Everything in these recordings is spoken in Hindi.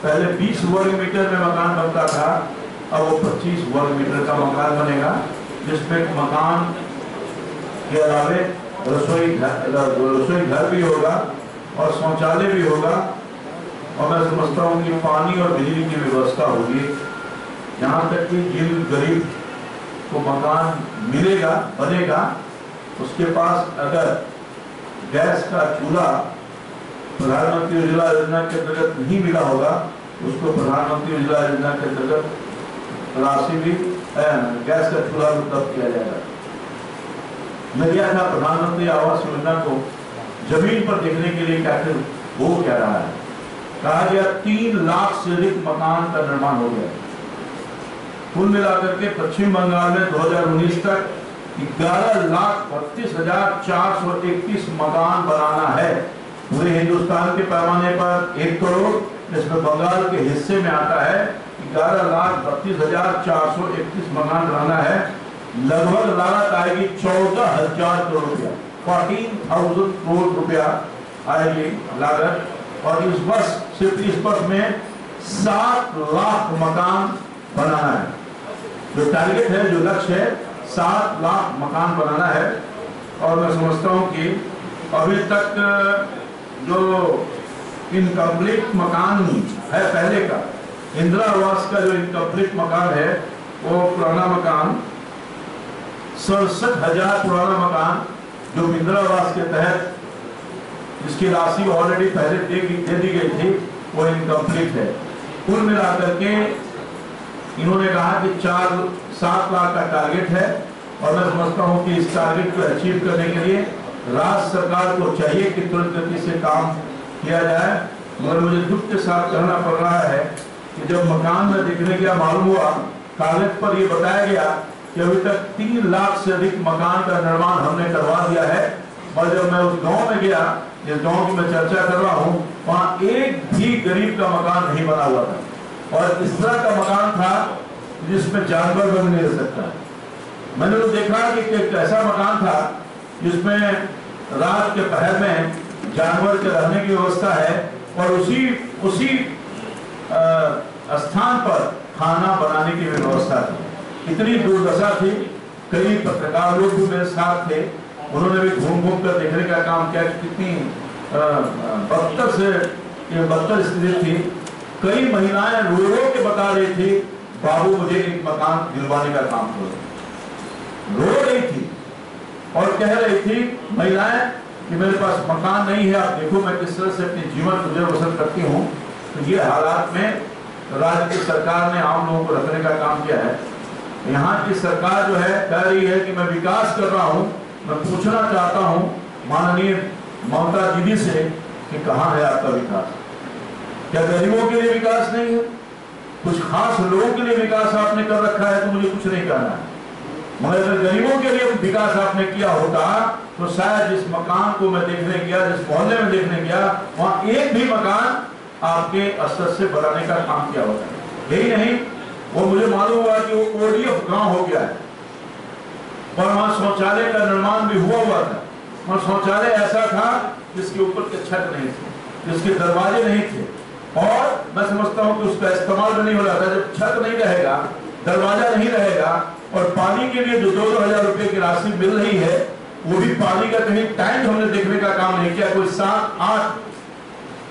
पहले 20 वर्ग मीटर में मकान बनता था, अब वो 25 वर्ग मीटर का मकान बनेगा, जिसमें मकान के अलावे रसोई घर भी होगा और शौचालय भी होगा, और मैं समझता हूँ कि पानी और बिजली की व्यवस्था होगी। यहाँ तक कि जिन गरीब को मकान मिलेगा, बनेगा, उसके पास अगर गैस का चूल्हा प्रधानमंत्री उज्ज्वला योजना के अंतर्गत नहीं मिला होगा, उसको प्रधानमंत्री उज्ज्वला योजना के अंतर्गत राशि भी गैस का चूल्हा उपलब्ध किया जाएगा। मैं गया था प्रधानमंत्री आवास योजना को जमीन पर देखने के लिए, क्या वो क्या रहा है। कहा गया 3 लाख से अधिक मकान का निर्माण हो गया। कुल मिलाकर के पश्चिम बंगाल में 2019 तक 11,32,431 मकान बनाना है। पूरे हिंदुस्तान के पैमाने पर 1 करोड़, जिसमें बंगाल के हिस्से में आता है 11,32,431 मकान बनाना है। लगभग लागत आएगी 14,000 करोड़ रुपया, 14,000 करोड़ रुपया आएगी लागत। और इस वर्ष, सिर्फ इस वर्ष में 7 लाख मकान बनाना है। जो टारगेट है, जो लक्ष्य है, 7 लाख मकान बनाना है। और मैं समझता हूं कि अभी तक जो इनकम्प्लीट मकान है पहले का, इंदिरा आवास का जो इनकम्प्लीट मकान है, वो पुराना मकान 67,000 पुराना मकान जो इंदिरा आवास के तहत जिसकी राशि ऑलरेडी पहले दे दी गई थी, वो इनकम्प्लीट है। कुल मिलाकर के इन्होंने कहा कि 7 लाख का टारगेट है। और मैं समझता हूं कि इस टारगेट को अचीव करने के लिए राज्य सरकार को चाहिए कि तुरंत गति से काम किया जाए। मगर मुझे दुख के साथ कहना पड़ रहा है कि जब मकान में देखने गया, मालूम हुआ, कागज पर ये बताया गया कि अभी तक 3 लाख से अधिक मकान का निर्माण हमने करवा दिया है। और जब मैं उस गांव में गया, जिस गांव की मैं चर्चा कर रहा हूं, वहां एक भी गरीब का मकान नहीं बना हुआ था। और इस तरह का मकान था जिसमें जानवर भी नहीं रह सकता। मैंने तो देखा कि एक ऐसा मकान था जिसमें रात के पहर में जानवर के रहने की व्यवस्था है, और उसी स्थान पर खाना बनाने की व्यवस्था थी। इतनी दुर्दशा थी। कई पत्रकार लोग भी मेरे साथ थे, उन्होंने भी घूम घूम कर देखने का काम किया कि कितनी बदतर स्थिति थी। कई महिलाएं रो रो के बता रही थी, बाबू मुझे एक मकान दिलवाने का काम करो। रो रही थी और कह रही थी महिलाएं कि मेरे पास मकान नहीं है, आप देखो मैं किस तरह से अपने जीवन गुजर बसर करती हूँ। तो ये हालात में राज्य की सरकार ने आम लोगों को रखने का काम किया है। यहाँ की सरकार जो है कह रही है कि मैं विकास कर रहा हूँ। मैं पूछना चाहता हूँ माननीय ममता दीदी से कि कहाँ है आपका विकास? क्या गरीबों के लिए विकास नहीं है? कुछ खास लोगों के लिए विकास आपने कर रखा है तो मुझे कुछ नहीं कहना है। मगर अगर गरीबों के लिए विकास आपने किया होता तो शायद जिस मकान को मैं देखने गया, जिस मोहल्ले में देखने गया, वहां एक भी मकान आपके स्तर से बनाने का काम किया होता। यही नहीं, वो मुझे मालूम हुआ कि वो ओडीएफ गांव हो गया है और वहां शौचालय का निर्माण भी हुआ था। वहां शौचालय ऐसा था जिसके ऊपर के छत नहीं थे, जिसके दरवाजे नहीं थे, और मैं समझता हूं कि उसका इस्तेमाल भी नहीं हो रहा था। जब छत नहीं रहेगा, दरवाजा नहीं रहेगा, और पानी के लिए जो 2-2 हजार रुपए की राशि मिल रही है, वो भी पानी का कहीं टैंक हमने देखने का काम नहीं किया। कोई 7-8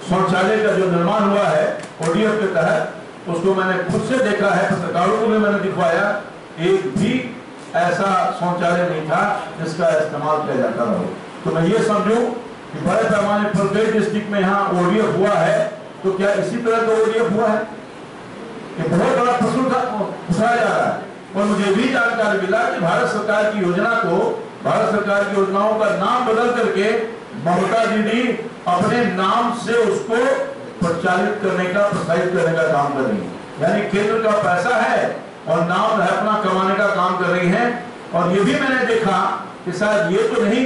शौचालय का जो निर्माण हुआ है ओडीएफ के तहत, उसको मैंने खुद से देखा है, पत्रकारों को भी मैंने दिखवाया। एक भी ऐसा शौचालय नहीं था जिसका इस्तेमाल किया जाता हो। तो मैं ये समझूं कि बड़े पैमाने पर कई डिस्ट्रिक्ट में यहाँ ओडीएफ हुआ है, तो क्या इसी तरह का ओडीएफ हुआ है? ये बहुत बड़ा प्रश्न उठाया जा रहा है। और मुझे भी जानकारी मिला कि भारत सरकार की योजना को, भारत सरकार की योजनाओं का नाम बदल करके ममता दीदी अपने नाम से उसको प्रचारित करने का, प्रसारित करने का काम कर रही है। यानी केंद्र का पैसा है और नाम है अपना कमाने का काम कर रही है। और ये भी मैंने देखा कि शायद ये तो नहीं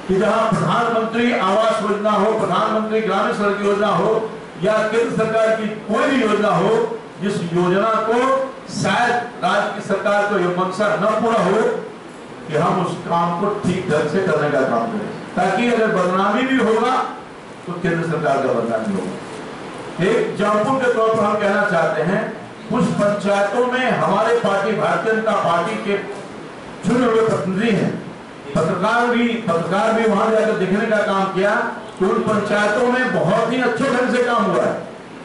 कि जहां प्रधानमंत्री आवास योजना हो, प्रधानमंत्री ग्रामीण सड़क योजना हो, या केंद्र सरकार की कोई भी योजना हो, जिस योजना को शायद राज्य की सरकार को यह मंशा न पूरा हो कि हम उस काम को ठीक ढंग से करने का काम करें, ताकि अगर बदनामी भी होगा तो केंद्र सरकार का बदनामी होगा। एक एग्जाम्पल के तौर पर हम कहना चाहते हैं, कुछ पंचायतों में हमारे पार्टी भारतीय जनता पार्टी के चुने हुए प्रतिनिधि हैं, पत्रकार भी वहां जाकर देखने का काम किया तो उन पंचायतों में बहुत ही अच्छे ढंग से काम हुआ है।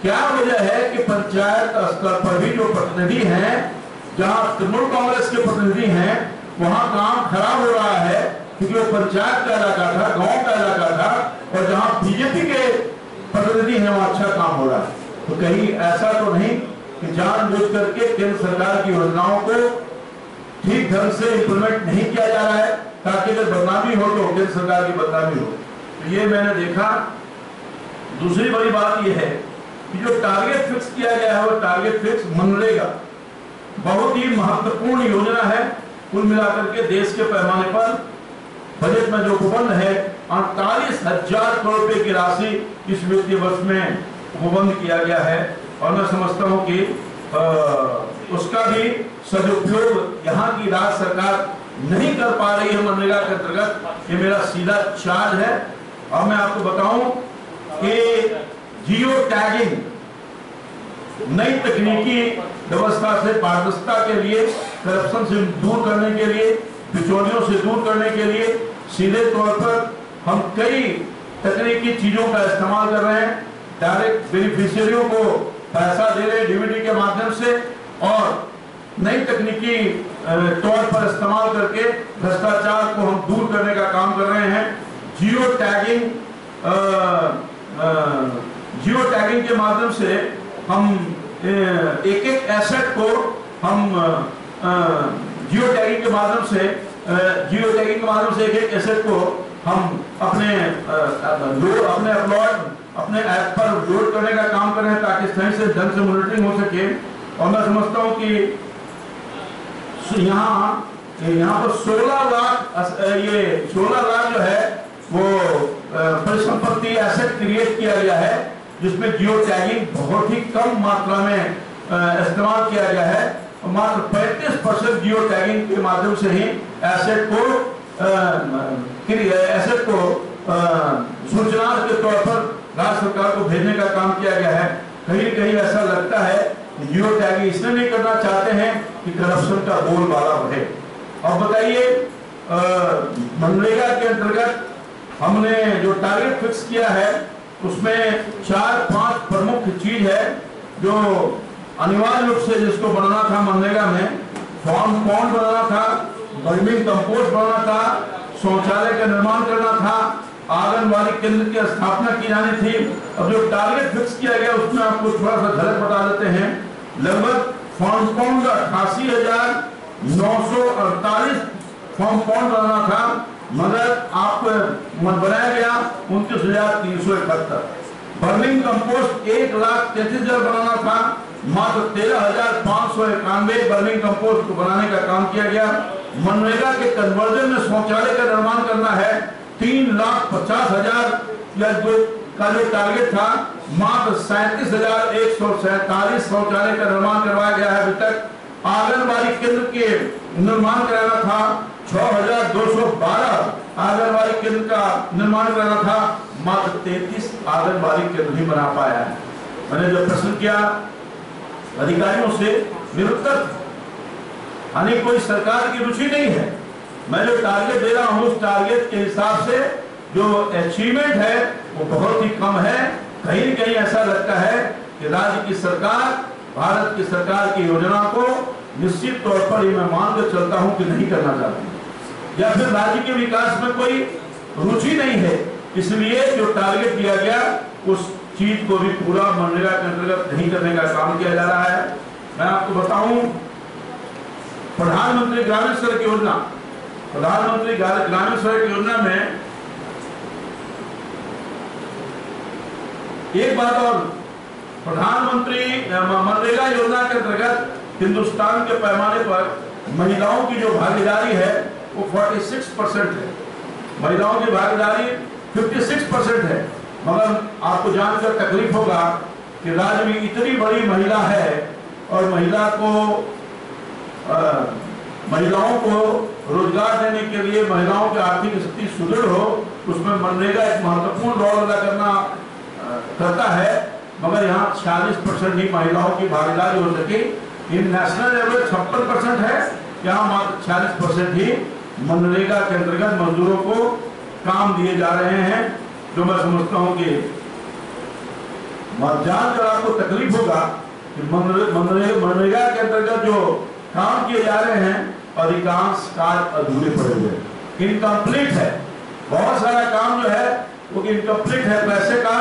क्या वजह है कि पंचायत स्तर पर भी जो प्रतिनिधि हैं, जहां तृणमूल कांग्रेस के प्रतिनिधि हैं, वहां काम खराब हो रहा है क्योंकि वो पंचायत का इलाका था, गांव का इलाका था, और जहां बीजेपी के प्रतिनिधि हैं वहां अच्छा काम हो रहा है। तो कहीं ऐसा तो नहीं कि जानबूझ करके केंद्र सरकार की योजनाओं को ठीक ढंग से इंप्लीमेंट नहीं किया जा रहा है ताकि अगर बदनामी हो तो केंद्र सरकार की बदनामी हो। तो ये मैंने देखा। दूसरी बड़ी बात यह है कि जो टारगेट फिक्स किया गया है वो टारगेट फिक्स मनरेगा बहुत ही महत्वपूर्ण योजना है। कुल मिलाकर के देश के पैमाने पर बजट में जो उपबंध है 48,000 करोड़ रुपए की राशि इस वित्तीय वर्ष में उपबंध किया गया है, और मैं समझता हूं कि उसका भी सदुपयोग यहाँ की राज्य सरकार नहीं कर पा रही है मनरेगा के अंतर्गत। ये मेरा सीधा चार्ज है। और मैं आपको बताऊं कि जियो टैगिंग नई तकनीकी व्यवस्था से पारदर्शिता के लिए, करप्शन से दूर करने के लिए, बिचौलियों से दूर करने के लिए सीधे तौर पर हम कई तकनीकी चीजों का इस्तेमाल कर रहे हैं। डायरेक्ट बेनिफिशियरियों को पैसा दे रहे डीबीटी के माध्यम से, और नई तकनीकी तौर पर इस्तेमाल करके भ्रष्टाचार को हम दूर करने का काम कर रहे हैं। जियो टैगिंग के माध्यम से हम एक एसेट को हम जियो टैगिंग के माध्यम से एक एसेट को हम अपने ऐप पर लोड करने का काम कर रहे हैं ताकि सही से ढंग से मॉनिटरिंग हो सके। और मैं समझता हूं कि यहाँ पर 16 लाख जो है वो परिसंपत्ति एसेट क्रिएट किया गया है, जिसमें जियो टैगिंग बहुत ही कम मात्रा में इस्तेमाल किया गया है। मात्र 35% जियो टैगिंग के माध्यम से ही एसेट को सूचना के तौर पर राज्य सरकार को भेजने का काम किया गया है। कहीं कहीं ऐसा लगता है कि जियो टैगिंग इसलिए नहीं करना चाहते हैं कि करप्शन का बोलबाला बढ़े। अब बताइए, मनरेगा के अंतर्गत हमने जो टारगेट फिक्स किया है उसमें 4-5 प्रमुख चीज है जो अनिवार्य रूप से जिसको बनाना था। मनरेगा में फार्म पॉन्ड बनाना था, वर्मिंग कंपोस्ट बनाना था, शौचालय का निर्माण करना था, आंगनबाड़ी केंद्र की स्थापना की जानी थी। अब जो टारगेट फिक्स किया गया उसमें आपको थोड़ा सा झलक बता देते हैं। लगभग फार्म पॉन्ड 88,948 फार्म पॉन्ड बनाना था, मगर आप बनाया गया 29,371। बर्निंग कंपोस्ट 1,33,000 बनाना था, मात्र 13,591 बर्निंग कंपोस्ट को बनाने का काम किया गया। मनरेगा के कन्वर्जन में शौचालय का निर्माण करना है, 3,50,000 का जो टारगेट था, मात्र 37,147 शौचालय का निर्माण करवाया गया है अभी तक। आंगनबाड़ी केंद्र के निर्माण कराना था, 6,212 आंगनबाड़ी केंद्र का निर्माण कराना था, मात्र 33 आंगनबाड़ी केंद्र ही बना पाया है। मैंने जब प्रश्न किया अधिकारियों से, निरुत्तर, यानी कोई सरकार की रुचि नहीं है। मैं जो टारगेट दे रहा हूं उस टारगेट के हिसाब से जो अचीवमेंट है वो बहुत ही कम है। कहीं कहीं ऐसा लगता है कि राज्य की सरकार, भारत की सरकार की योजना को निश्चित तौर पर मैं मान कर चलता हूं कि नहीं करना चाहती, या फिर राज्य के विकास में कोई रुचि नहीं है, इसलिए जो टारगेट दिया गया उस चीज को भी पूरा मनरेगा के अंतर्गत नहीं करने का काम किया जा रहा है। मैं आपको बताऊं, प्रधानमंत्री ग्रामीण सड़क योजना, प्रधानमंत्री ग्रामीण सड़क योजना में एक बात और, प्रधानमंत्री मनरेगा योजना के अंतर्गत हिंदुस्तान के पैमाने पर महिलाओं की जो भागीदारी है वो 46% है। महिलाओं की भागीदारी 56% है, मगर आपको जानकर तकलीफ होगा कि राज्य में इतनी बड़ी महिला है और महिलाओं को रोजगार देने के लिए, महिलाओं की आर्थिक स्थिति सुदृढ़ हो, उसमें मनरेगा एक महत्वपूर्ण रोल अदा करता है, मगर यहाँ मात्र 46% ही महिलाओं की भागीदारी हो सकी। इन नेशनल एवरेज 56% है, यहाँ मात्र 46% ही मनरेगा के अंतर्गत मजदूरों को काम दिए जा रहे हैं। जो मैं समझता हूँ कि जानकर आपको तकलीफ होगा कि मनरेगा के अंतर्गत जो काम किए जा रहे हैं अधिकांश कार्य अधूरे पड़े हुए, इनकम्प्लीट है। बहुत सारा काम जो है वो इनकम्प्लीट है, पैसे का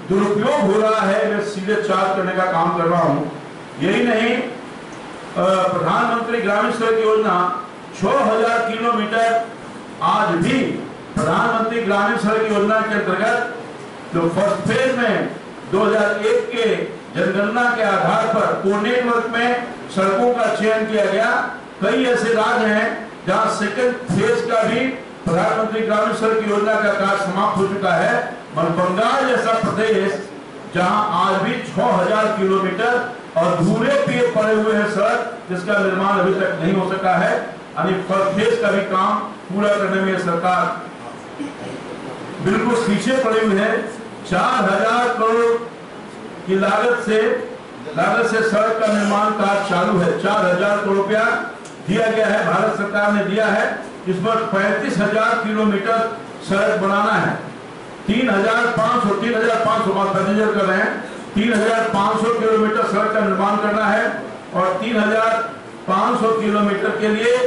दुरुपयोग हो रहा है। मैं सीधे चार्ज करने का काम कर रहा हूँ। यही नहीं, प्रधानमंत्री ग्रामीण सड़क योजना 6000 किलोमीटर आज भी प्रधानमंत्री ग्रामीण सड़क योजना के अंतर्गत जो फर्स्ट फेज में 2001 के जनगणना के आधार पर कोर नेटवर्क में सड़कों का चयन किया गया। कई ऐसे राज्य हैं जहां सेकंड फेज का भी प्रधानमंत्री ग्रामीण सड़क योजना का कार्य समाप्त हो चुका है। बंगाल जैसा प्रदेश जहां आज भी 6000 किलोमीटर अधूरे पे पड़े हुए हैं सड़क, जिसका निर्माण अभी तक नहीं हो सका है। यानी फर्स्ट फेज का भी काम पूरा करने में सरकार बिल्कुल पीछे पड़ी हुई है। 4000 करोड़ की लागत से सड़क का निर्माण कार्य चालू है। 4000 करोड़ रुपया दिया गया है, भारत सरकार ने दिया है। इस पर 35000 किलोमीटर सड़क बनाना है। 3500 पैसेंजर कर रहे हैं, 3500 किलोमीटर सड़क का निर्माण करना है और 3500 किलोमीटर के लिए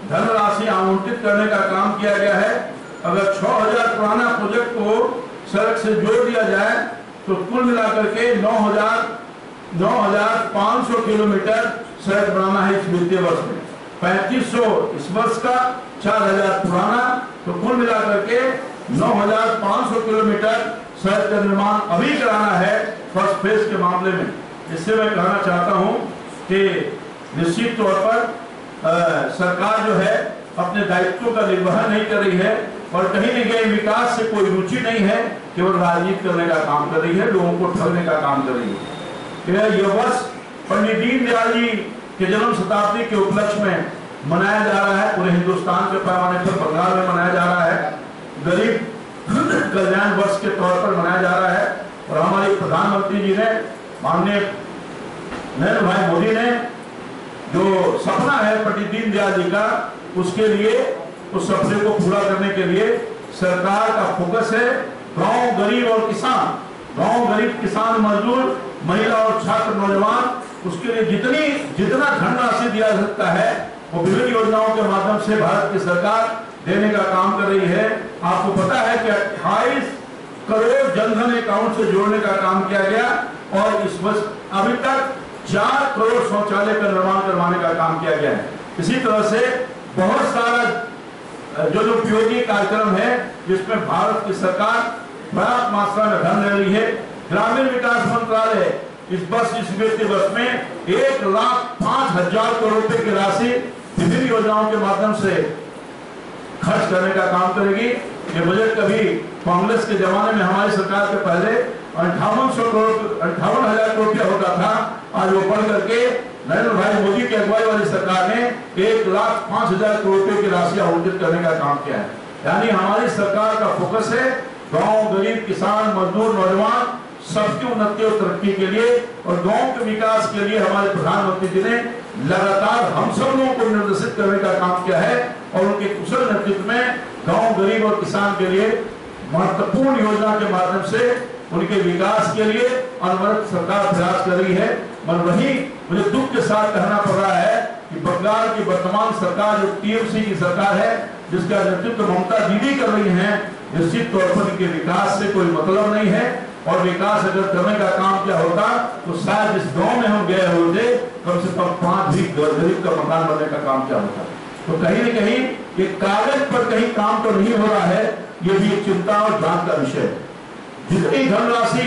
धनराशि आवंटित करने का काम किया गया है। अगर 6000 पुराना प्रोजेक्ट को सड़क से जोड़ दिया जाए तो कुल मिलाकर के 9500 किलोमीटर सड़क बनाना है इस वित्तीय वर्ष में। 3500 इस वर्ष का, 4000 पुराना, तो कुल मिलाकर के 9500 किलोमीटर सड़क का निर्माण अभी कराना है फर्स्ट फेज के मामले में। इससे मैं कहना चाहता हूं कि निश्चित तौर पर सरकार जो है अपने दायित्वों का निर्वहन नहीं कर रही है और कहीं न कहीं विकास से कोई रुचि नहीं है, केवल राजनीति करने का काम कर रही है, लोगों को ठगने का काम कर रही है। यह वर्ष पंडित दीनदयाल जी के जन्म शताब्दी के उपलक्ष्य में मनाया जा रहा है। पूरे हिंदुस्तान के पैमाने पर बंगाल में मनाया जा रहा है। गरीब कल्याण वर्ष के तौर पर मनाया जा रहा है और हमारे प्रधानमंत्री जी ने, माननीय नरेंद्र भाई मोदी ने जो सपना है पंडित दीनदयाल जी का, उसके लिए, उस सपने को पूरा करने के लिए सरकार का फोकस है गांव गरीब और किसान, गांव गरीब किसान मजदूर, महिला और छात्र नौजवान, उसके लिए जितना धनराशि दिया जा सकता है वो विभिन्न योजनाओं के माध्यम से भारत की सरकार देने का काम कर रही है। आपको पता है कि 28 करोड़ जनधन अकाउंट से जोड़ने का काम किया गया और इस वर्ष अभी तक 4 करोड़ शौचालय का निर्माण करवाने का काम किया गया है। इसी तरह से बहुत सारा जो उपयोगी कार्यक्रम है जिसमें भारत की सरकार पर्याप्त मात्रा में धन दे रही है। ग्रामीण विकास मंत्रालय इस वित्तीय वर्ष में 1,05,000 करोड़ रुपए की राशि विभिन्न योजनाओं के माध्यम से खर्च करने का काम करेगी। ये बजट कभी कांग्रेस के जमाने में हमारी सरकार के पहले 58,000 करोड़ रुपया होता था, आज वो बढ़ करके नरेंद्र भाई मोदी की अगुवाई वाली सरकार ने 1,05,000 करोड़ रुपए की राशि आवंटित करने का काम किया है। यानी हमारी सरकार का फोकस है गांव गरीब किसान मजदूर नौजवान सबकी उन्नति और तरक्की के लिए और गांव के विकास के लिए हमारे प्रधानमंत्री जी ने लगातार हम सब लोगों को निर्देशित करने का काम किया है और उनके कुशल नेतृत्व में गांव गरीब और किसान के लिए महत्वपूर्ण योजना के माध्यम से उनके विकास के लिए अनवरत सरकार प्रयास कर रही है। मगर वही मुझे दुख के साथ कहना पड़ रहा है कि बंगाल की वर्तमान सरकार जो टीएमसी की सरकार है, जिसका नेतृत्व ममता दीदी कर रही हैं, निश्चित तौर पर इनके विकास से कोई मतलब नहीं है और विकास अगर करने का काम क्या होता तो शायद जिस गांव में हम गए होते कम से कम 5 भी गरीब का मकान बनने का काम क्या होता। तो कहीं न कहीं ये कागज पर कहीं काम तो नहीं हो रहा है, ये भी एक चिंता और जांच का विषय है। जितनी धनराशि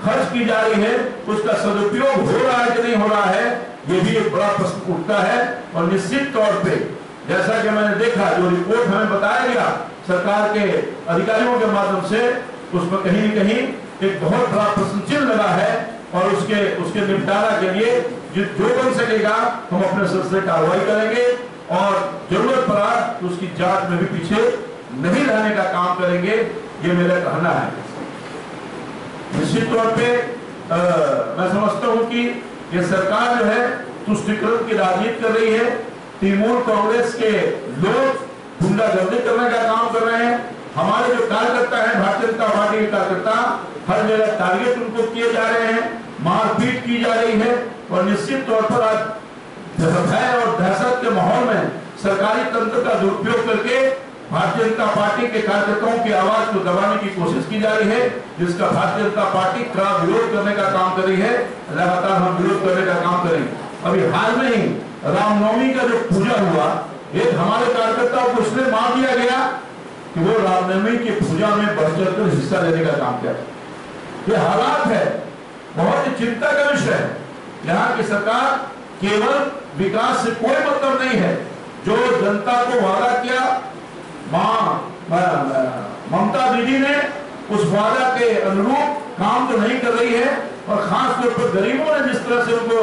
खर्च की जा रही है उसका सदुपयोग हो रहा है कि नहीं हो रहा है, ये भी एक बड़ा प्रश्न उठता है। और निश्चित तौर पे जैसा कि मैंने देखा जो रिपोर्ट हमें बताया गया सरकार के अधिकारियों के माध्यम से, उसमें कहीं न कहीं एक बहुत बड़ा प्रश्न चिन्ह लगा है और उसके निपटारा के लिए जो बन सकेगा हम अपने स्तर से कार्रवाई करेंगे और जरूरत पड़ा तो उसकी जांच में भी पीछे नहीं रहने का काम करेंगे, ये मेरा कहना है। निश्चित तौर पे मैं समझता हूं कि ये सरकार जो है तुष्टीकरण की राजनीति कर रही है। तृणमूल कांग्रेस के लोग गुंडागर्दी करने का काम कर रहे हैं। हमारे जो कार्यकर्ता हैं, भारतीय जनता पार्टी के कार्यकर्ता, हर जगह टारगेट उनको किए जा रहे हैं, मारपीट की जा रही है। और निश्चित तौर पर आज भय और दहशत के माहौल में सरकारी तंत्र का दुरुपयोग करके भारतीय जनता पार्टी के कार्यकर्ताओं की आवाज को दबाने की कोशिश की जा रही है, जिसका भारतीय जनता पार्टी का विरोध करने का काम कर रही है। लगातार हम विरोध करने का काम करेंगे। अभी हाल में ही रामनवमी का जो पूजा हुआ, एक हमारे कार्यकर्ताओं को इसलिए मार दिया गया कि वो रामनवमी की पूजा में बढ़ चढ़कर हिस्सा लेने का काम किया। ये हालात है, बहुत ही चिंता का विषय है। यहाँ की सरकार केवल विकास से कोई मतलब नहीं है। जो जनता को वादा किया, ममता दीदी ने उस वादा के अनुरूप काम तो नहीं कर रही है। और खास तौर पर गरीबों ने जिस तरह से उनको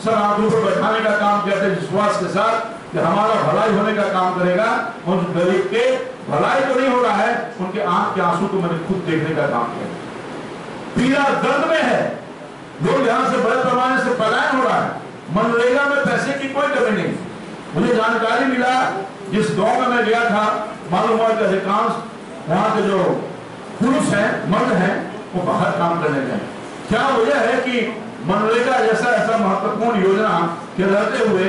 सर आंखों पर बैठाने का काम किया था, विश्वास के साथ कि हमारा भलाई होने का काम करेगा, उन गरीब के भलाई तो नहीं हो रहा है, उनके आंख के आंसू को मैंने खुद देखने का काम किया। पीड़ा दर्द में है, लोग यहाँ से बड़े पैमाने से पलायन हो रहा है। मनरेगा में पैसे की कोई कमी नहीं। मुझे जानकारी मिला, जिस गांव में मैं गया था, मालूम हुआ कि अधिकांश वहां के जो पुरुष हैं, मर्द हैं, वो बाहर काम करने गए। क्या वजह है कि मनरेगा जैसा ऐसा महत्वपूर्ण योजना के रहते हुए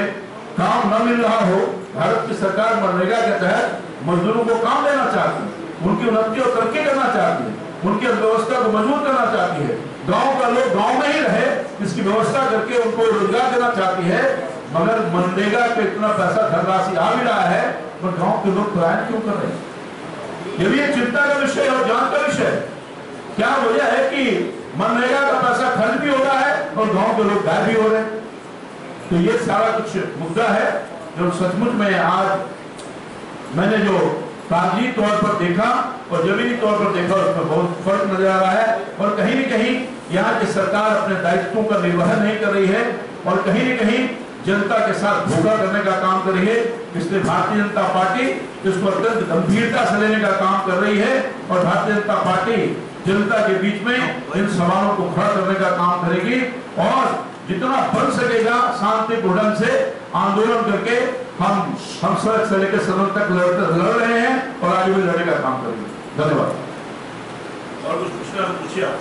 काम न मिल रहा हो। भारत की सरकार मनरेगा के तहत मजदूरों को काम देना चाहती है, उनकी उन्नति और तरक्की करना चाहती है, उनकी अर्थव्यवस्था को मजबूत करना चाहती है। गांव का लोग गांव में ही रहे, इसकी व्यवस्था करके उनको रोजगार देना चाहती है। मगर मनरेगा पे इतना पैसा धनराशि आ भी रहा है, पर गांव के लोग पलायन क्यों कर रहे हैं? ये भी एक चिंता का विषय और जांच का विषय है। क्या वजह है कि मनरेगा का पैसा खर्च भी हो रहा है और गांव के लोग गायब भी हो रहे हैं? तो ये सारा कुछ मुद्दा है जो सचमुच में आज मैंने जो कागजी तौर पर देखा और जमीनी तौर पर देखा, उसमें बहुत फर्क नजर आ रहा है। और कहीं न कहीं यहाँ की सरकार अपने दायित्वों का निर्वहन नहीं कर रही है और कहीं न कहीं जनता के साथ धोखा करने का काम कर रही है। इसलिए भारतीय जनता पार्टी इसको अत्यंत गंभीरता से लेने का काम कर रही है और भारतीय जनता पार्टी जनता के बीच में इन सवालों को खड़ा करने का काम करेगी और जितना बन सकेगा शांतिपूर्ण ढंग से आंदोलन करके हम सड़क से लेकर सदन तक लड़ रहे हैं और आगे भी लड़ने का काम करेंगे। धन्यवाद। और कुछ पूछना है पूछिए आप।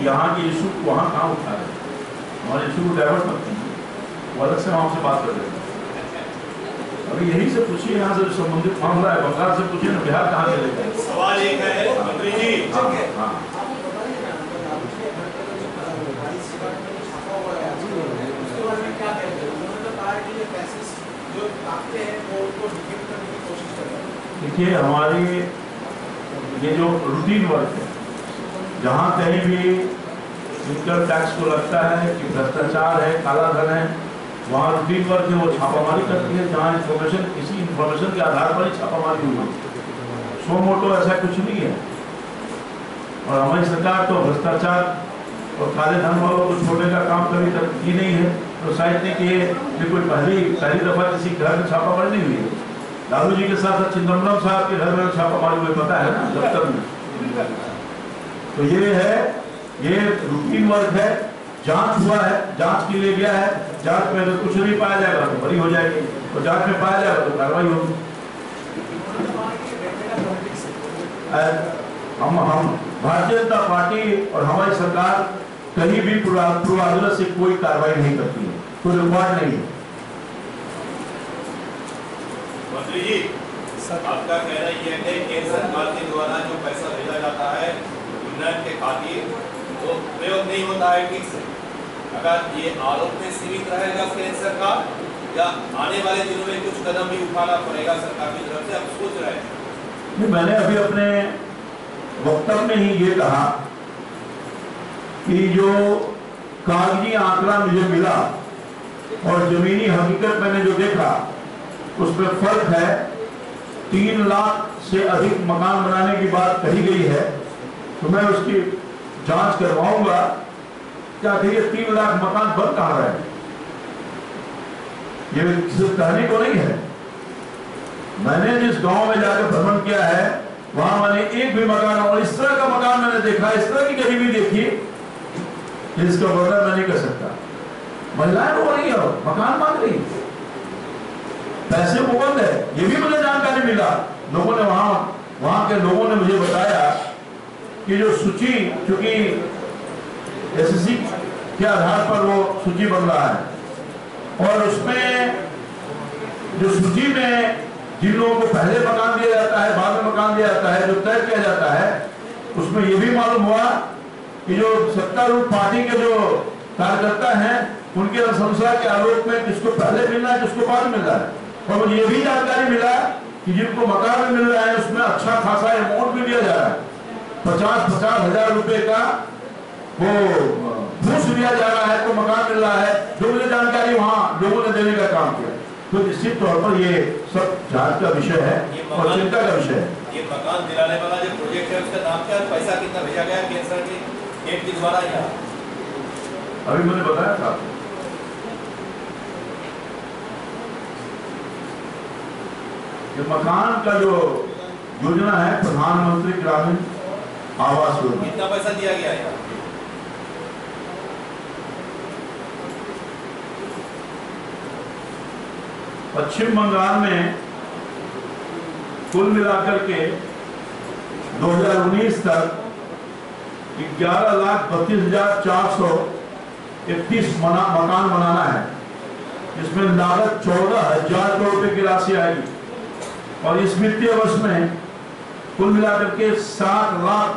यहाँ की इशू वहाँ कहाँ उठा रहे, हमारे इशू को डाइवर्ट मत कीजिए, वो अलग से वहाँ से बात कर रहे हैं। अभी यही से पूछिए, यहाँ से संबंधित मामला है, बंगाल से पूछिए ना, बिहार कहाँ से लेकर। सवाल एक है मंत्री जी, हाँ देखिए, हमारी ये जो रूटीन वर्क है, जहाँ कहीं भी इनकम टैक्स को लगता है कि भ्रष्टाचार है, काला धन है, वहाँ रूटीन वर्क है, वो छापामारी करती है। जहाँ इन्फॉर्मेशन, किसी इन्फॉर्मेशन के आधार पर ही छापामारी हुई, सो मोटो ऐसा कुछ नहीं है। और हमारी सरकार तो भ्रष्टाचार और काले धन वालों को छोड़ने का काम कभी की नहीं है। तो शायद नहीं कि ये कोई पहली दफा किसी घर में छापामारी नहीं हुई है। लालू जी के साथ चिदम्बरम साहब के घर में छापामारी हुई, पता है ना, दफ्तर में। तो ये है, ये रूटीन वर्क है। जांच हुआ है, जांच के लिए गया है, जांच में अगर कुछ नहीं पाया जाएगा तो बरी हो जाएगी, और जांच में पाया जाएगा तो कार्रवाई होगी। हम भारतीय जनता पार्टी और हमारी सरकार कहीं भी पूर्वाग्रह से कोई कार्रवाई नहीं करती है, कोई रिकॉर्ड नहीं है। मंत्री जी, आपका कहना यह है कि केंद्र सरकार के द्वारा जो पैसा भेजा जाता है उन्नयन के खातिर, वो प्रयोग नहीं होता है ठीक से। अगर ये आरोप में सीमित रहेगा केंद्र सरकार, या आने वाले दिनों में कुछ कदम भी उठाना पड़ेगा सरकार की तरफ से, आप सोच रहे हैं? मैंने अभी अपने वक्तव्य में ही ये कहा कि जो कागजी आंकड़ा मुझे मिला और जमीनी हकीकत मैंने जो देखा, उसमें फर्क है। 3 लाख से अधिक मकान बनाने की बात कही गई है, तो मैं उसकी जांच करवाऊंगा। क्या ये 3 लाख मकान बन कहाँ रहे, ये किसी कहने को नहीं है। मैंने जिस गांव में जाकर भ्रमण किया है वहां मैंने एक भी मकान और इस तरह का मकान मैंने देखा, इस तरह की गरीबी देखी, इसका वर्णन मैं नहीं कर सकता। महिलाएं रो रही है, मकान मांग रही, पैसे उपलब्ध है, ये भी मुझे जानकारी मिला। लोगों ने वहां के लोगों ने मुझे बताया कि जो सूची, चूंकि एसएससी के आधार पर वो सूची बन रहा है और उसमें जो सूची में जिन लोगों को पहले मकान दिया जाता है, बाद में मकान दिया जाता है, जो तय किया जाता है, उसमें यह भी मालूम हुआ कि जो सत्तारूढ़ पार्टी के जो कार्यकर्ता हैं उनके अनुशंसा के आलोक में किसको पहले मिल रहा है, किसको बाद मिल रहा है। और मुझे ये भी जानकारी मिला कि जिनको मकान मिल रहा है उसमें अच्छा खासा अमाउंट भी दिया जा रहा है, 50-50 हजार रुपए का वो घूस दिया जा रहा है, तो मकान मिल रहा है। जो मुझे जानकारी वहां लोगों ने देने का काम किया, तो निश्चित तौर पर ये सब जांच का विषय है और चिंता का विषय है। ये मकान दिलाने वाला जो प्रोजेक्ट है उसका नाम क्या है, पैसा कितना भेजा गया केंद्र सरकार के के द्वारा? अभी मैंने बताया था कि मकान का जो योजना है प्रधानमंत्री ग्रामीण आवास योजना, कितना पैसा दिया गया है? पश्चिम बंगाल में कुल मिलाकर के 2019 तक 11,32,431 मकान बनाना है, जिसमें लागत 14,000 करोड़ रुपए की राशि आएगी और इस वित्तीय वर्ष में कुल मिलाकर के 7 लाख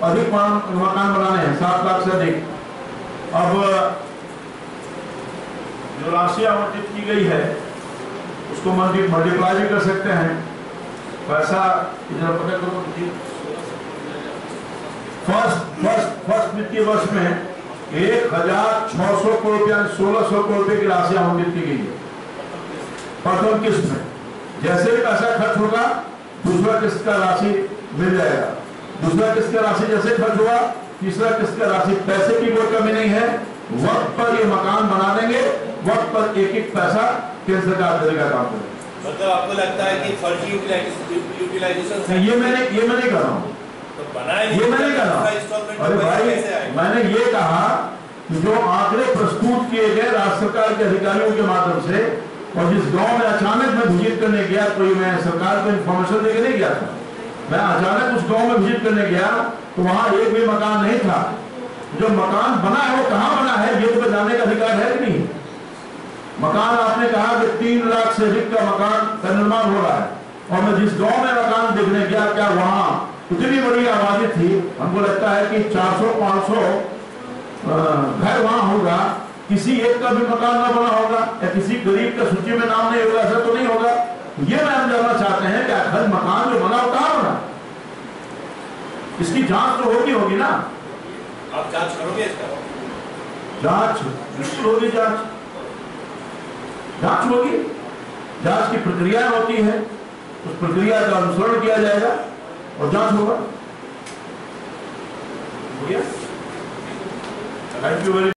अधिक मकान बनाने हैं, 7 लाख से अधिक। अब जो राशि आवंटित की गई है उसको मल्टीप्लाई भी कर सकते हैं। पैसा इधर पता करो, फर्स्ट वित्तीय वर्ष में 1,600 करोड़ रुपया 1,600 करोड़ रुपए की राशि आवंटित की गई है प्रथम किस्त में। जैसे ही पैसा खर्च होगा दूसरा किस्त का राशि मिल जाएगा, दूसरा किस्त का राशि जैसे खर्च हुआ तीसरा किस्त का राशि। पैसे की कोई कमी नहीं है, वक्त पर ये मकान बना देंगे, वक्त पर एक एक पैसा केंद्र सरकार देने का काम करें। मतलब आपको लगता है कि फर्जी यूटिलाइजेशन? ये मैं नहीं कर रहा हूँ, तो बनाए ये मैं नहीं कर रहा हूँ। अरे भाई मैंने ये कहा कि जो आंकड़े प्रस्तुत किए गए राज्य सरकार के अधिकारियों के माध्यम से, और जिस गांव में अचानक मैं विजिट करने गया, कोई मैं सरकार को इन्फॉर्मेशन देके नहीं गया था, मैं अचानक उस गांव में विजिट करने गया तो वहां एक भी मकान नहीं था। जो मकान बना है वो कहां बना है ये तो जानने का अधिकार है कि नहीं? मकान आपने कहा कि 3 लाख से अधिक का मकान का निर्माण हो रहा है, और मैं जिस गांव में मकान देखने गया, क्या वहां इतनी बड़ी आबादी थी, हमको लगता है कि 400-500 घर वहां होगा, किसी एक का भी मकान ना बना होगा या किसी गरीब का सूची में नाम नहीं होगा, ऐसा तो नहीं होगा। ये मैं हम जानना चाहते हैं कि आखिर मकान जो बना वो कहां बना, इसकी जांच तो होगी ना। आप जांच करोगे इसका? जांच बिल्कुल होगी, जांच होगी, जांच की प्रक्रिया होती है, उस प्रक्रिया का अनुसरण किया जाएगा और जांच होगा। Thank you very